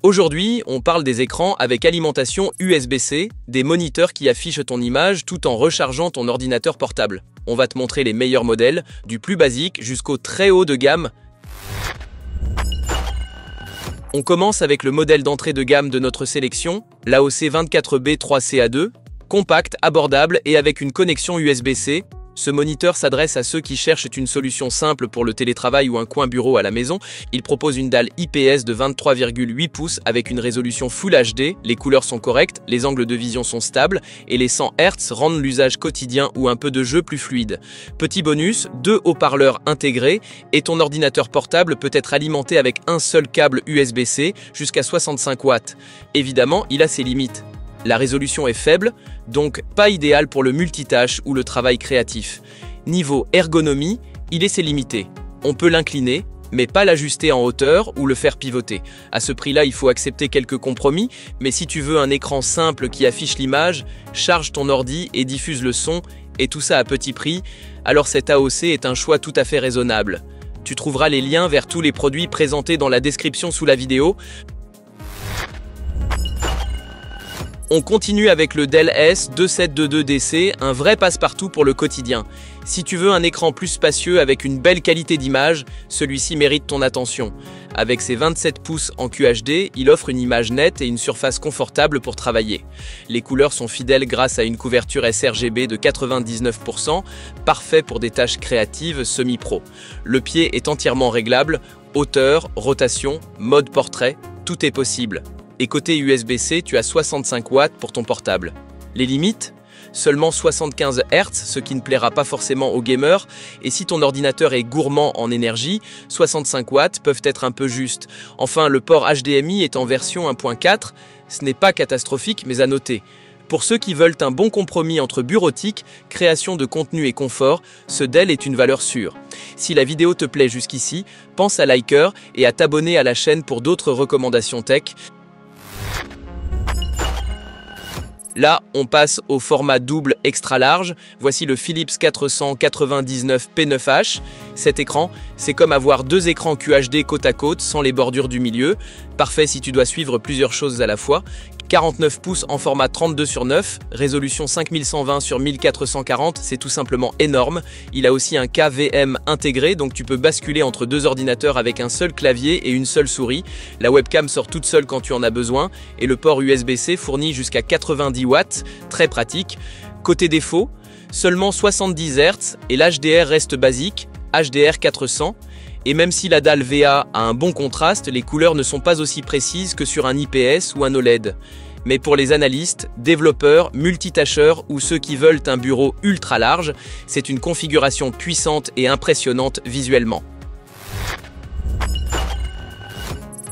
Aujourd'hui, on parle des écrans avec alimentation USB-C, des moniteurs qui affichent ton image tout en rechargeant ton ordinateur portable. On va te montrer les meilleurs modèles, du plus basique jusqu'au très haut de gamme. On commence avec le modèle d'entrée de gamme de notre sélection, l'AOC 24B3CA2, compact, abordable et avec une connexion USB-C. Ce moniteur s'adresse à ceux qui cherchent une solution simple pour le télétravail ou un coin bureau à la maison. Il propose une dalle IPS de 23,8 pouces avec une résolution Full HD, les couleurs sont correctes, les angles de vision sont stables et les 100 Hz rendent l'usage quotidien ou un peu de jeu plus fluide. Petit bonus, 2 haut-parleurs intégrés et ton ordinateur portable peut être alimenté avec un seul câble USB-C jusqu'à 65 watts. Évidemment, il a ses limites. La résolution est faible, donc pas idéal pour le multitâche ou le travail créatif. Niveau ergonomie, il est limité. On peut l'incliner, mais pas l'ajuster en hauteur ou le faire pivoter. À ce prix-là, il faut accepter quelques compromis, mais si tu veux un écran simple qui affiche l'image, charge ton ordi et diffuse le son, et tout ça à petit prix, alors cet AOC est un choix tout à fait raisonnable. Tu trouveras les liens vers tous les produits présentés dans la description sous la vidéo. On continue avec le Dell S2722DC, un vrai passe-partout pour le quotidien. Si tu veux un écran plus spacieux avec une belle qualité d'image, celui-ci mérite ton attention. Avec ses 27 pouces en QHD, il offre une image nette et une surface confortable pour travailler. Les couleurs sont fidèles grâce à une couverture sRGB de 99%, parfait pour des tâches créatives semi-pro. Le pied est entièrement réglable, hauteur, rotation, mode portrait, tout est possible. Et côté USB-C, tu as 65 watts pour ton portable. Les limites ? Seulement 75 Hz, ce qui ne plaira pas forcément aux gamers. Et si ton ordinateur est gourmand en énergie, 65 watts peuvent être un peu justes. Enfin, le port HDMI est en version 1.4. Ce n'est pas catastrophique, mais à noter. Pour ceux qui veulent un bon compromis entre bureautique, création de contenu et confort, ce Dell est une valeur sûre. Si la vidéo te plaît jusqu'ici, pense à liker et à t'abonner à la chaîne pour d'autres recommandations tech. Là, on passe au format double extra large. Voici le Philips 499 P9H. Cet écran, c'est comme avoir deux écrans QHD côte à côte sans les bordures du milieu. Parfait si tu dois suivre plusieurs choses à la fois. 49 pouces en format 32/9, résolution 5120x1440, c'est tout simplement énorme. Il a aussi un KVM intégré, donc tu peux basculer entre deux ordinateurs avec un seul clavier et une seule souris. La webcam sort toute seule quand tu en as besoin et le port USB-C fournit jusqu'à 90 watts, très pratique. Côté défaut, seulement 70 Hz et l'HDR reste basique, HDR 400. Et même si la dalle VA a un bon contraste, les couleurs ne sont pas aussi précises que sur un IPS ou un OLED. Mais pour les analystes, développeurs, multitâcheurs ou ceux qui veulent un bureau ultra large, c'est une configuration puissante et impressionnante visuellement.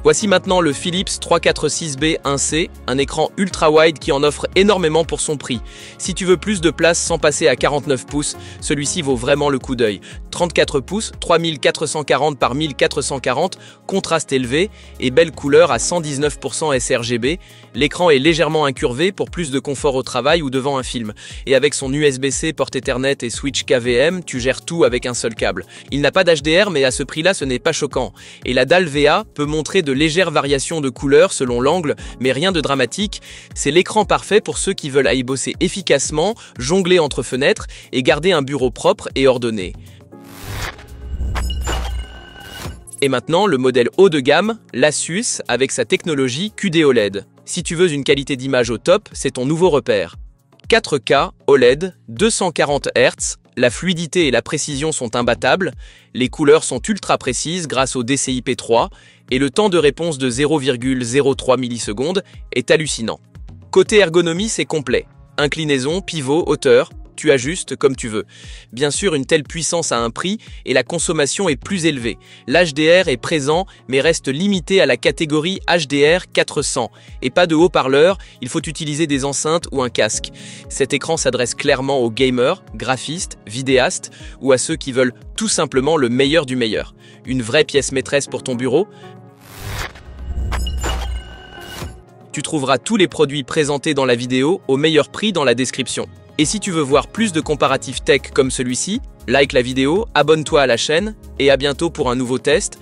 Voici maintenant le Philips 346B1C, un écran ultra-wide qui en offre énormément pour son prix. Si tu veux plus de place sans passer à 49 pouces, celui-ci vaut vraiment le coup d'œil. 34 pouces, 3440 par 1440, contraste élevé et belle couleur à 119% sRGB. L'écran est légèrement incurvé pour plus de confort au travail ou devant un film. Et avec son USB-C, porte Ethernet et switch KVM, tu gères tout avec un seul câble. Il n'a pas d'HDR, mais à ce prix-là, ce n'est pas choquant. Et la dalle VA peut montrer de légères variations de couleurs selon l'angle, mais rien de dramatique. C'est l'écran parfait pour ceux qui veulent y bosser efficacement, jongler entre fenêtres et garder un bureau propre et ordonné. Et maintenant, le modèle haut de gamme, l'Asus, avec sa technologie QD OLED. Si tu veux une qualité d'image au top, c'est ton nouveau repère. 4K OLED, 240 Hz, la fluidité et la précision sont imbattables, les couleurs sont ultra précises grâce au DCI-P3 et le temps de réponse de 0,03 millisecondes est hallucinant. Côté ergonomie, c'est complet. Inclinaison, pivot, hauteur, tu ajustes comme tu veux. Bien sûr, une telle puissance a un prix et la consommation est plus élevée. L'HDR est présent mais reste limité à la catégorie HDR 400. Et pas de haut-parleur, il faut utiliser des enceintes ou un casque. Cet écran s'adresse clairement aux gamers, graphistes, vidéastes ou à ceux qui veulent tout simplement le meilleur du meilleur. Une vraie pièce maîtresse pour ton bureau. Tu trouveras tous les produits présentés dans la vidéo au meilleur prix dans la description. Et si tu veux voir plus de comparatifs tech comme celui-ci, like la vidéo, abonne-toi à la chaîne et à bientôt pour un nouveau test.